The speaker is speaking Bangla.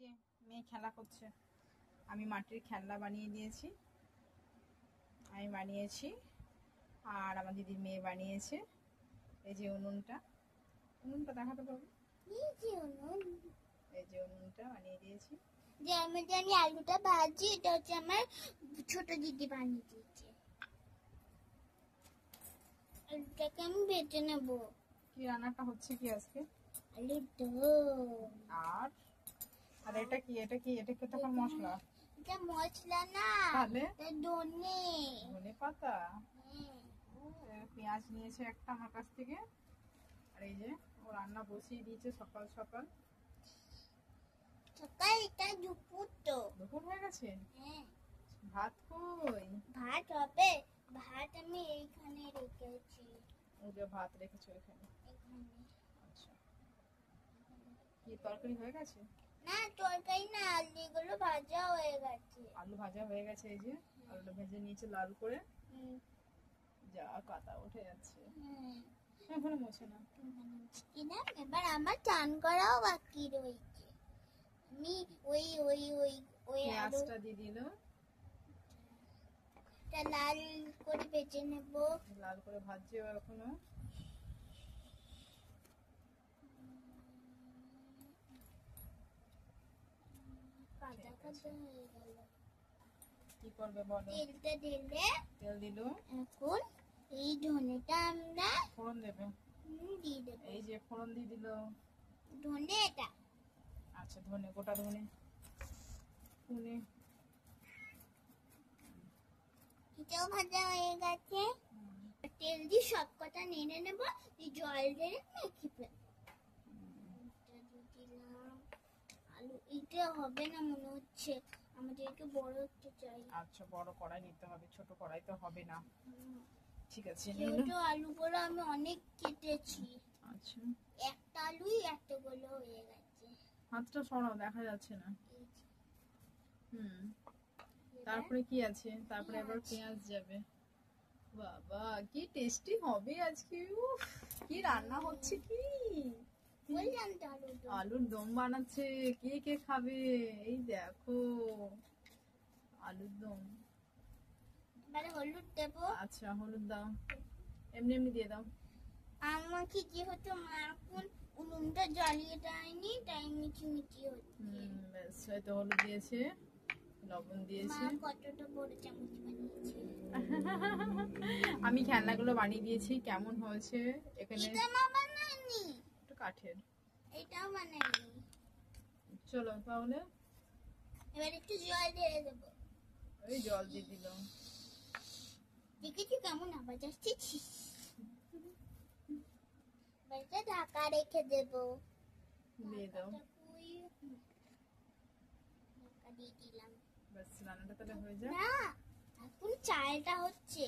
যে মেয়ে খেলা করছে, আমি মাটির খেলনা বানিয়ে দিয়েছি, আমি বানিয়েছি আর আমার দিদির মেয়ে বানিয়েছে। এই যে উনুনটা দেখাতে পারবো, এই যে উনুনটা বানিয়ে দিয়েছি। যে আমি আলুটা ভাজি, এটা হচ্ছে আমার ছোট দিদি বানিয়ে দিয়েছে। আলুটাকে আমি ভেজে নেব। কি রান্নাটা হচ্ছে কি আজকে? আলুর দম। আর আর এটা কি তখন মশলা? এটা মশলা না, তাহলে এটা ধনে পাতা। পেঁয়াজ নিয়েছে একটা আমার কাছ থেকে, আর এই যে ও রান্না বসিয়ে দিয়েছে সকাল সকাল। এটা দুপুর হয়ে গেছে। হ্যাঁ, ভাত কই? ভাত হবে, ভাত আমি এইখানে রেখেছি। ও যে ভাত রেখেছো এখানে? আচ্ছা, কি তরকারি হয়ে গেছে? না তরকারি না, আলুগুলো ভাজা হয়ে গেছে। আলু ভাজা হয়ে গেছে, এই যে আলুটা ভেজে নিয়েছে লাল করে। যা কাটা উঠে যাচ্ছে, এখনো মোছে না। এবার আমার চান করাও বাকি রয়েছে। আমি ওই পেঁয়াজটা দিয়ে দিল, লাল করে ভেজে নেব। লাল করে ভাজছে এখনো। কি করবে বলো? তেলটা ঢেলে, তেল দিল, এখন এই ধনেটা আমরা ফোড়ন দেবে, দিয়ে দেব। এই যে ফোড়ন দিয়ে দিল ধনে, এটা আচ্ছা ধনে, গোটা ধনে। এটাও ভাজা হয়ে গেছে। তেল দিয়ে সব কটা নেড়ে নেব, জল ঢেলে মেখে ফেলবো। আলু এটা হবে না মনে হচ্ছে, আমাদেরকে বড় একটা চাই। আচ্ছা, বড় কড়াই নিতে হবে, ছোট কড়াই তো হবে না। ঠিক আছে, ছোট আলুগুলো আমি অনেক কেটেছি। আচ্ছা, একটা আলুই এতগুলো হয়ে গেছে। হাতটা সরাও, দেখা যাচ্ছে না। তারপরে কি আছে? তারপরে আবার পেঁয়াজ যাবে। বাবা কি টেস্টি হবে আজকে! উফ, কি রান্না হচ্ছে! কি আলুর দম বানাচ্ছে, কে কে খাবে? এই দেখো আলুর দম। এবারে হলুদ দেবো। আচ্ছা, হলুদ দাও, এমনি এমনি দিয়ে দাও। আমাকে যেহেতু মা এখন উনুনটা জ্বালিয়ে দেয়নি, তাই মিচি মিচি হচ্ছে। ব্যাস, হয়তো হলুদ দিয়েছে, লবণ দিয়েছে। মা কতটা বড় চামচ বানিয়েছে। আমি খেলনাগুলো বানিয়ে দিয়েছি, কেমন হয়েছে? এখানে এটা মা বানায়নি, একটু কাঠের। এটাও বানায়নি। চলো তাহলে এবার একটু জল দিয়ে দেবো। ওই জল দিয়ে দিল। দেখেছি কেমন আওয়াজ আসছে। এটা ঢাকা রেখে দেবো। দিয়ে দাও, ঢাকা দিয়ে দিলাম। ব্যাস রান্নাটা তাহলে হয়ে যায়। না, এখন চালটা হচ্ছে।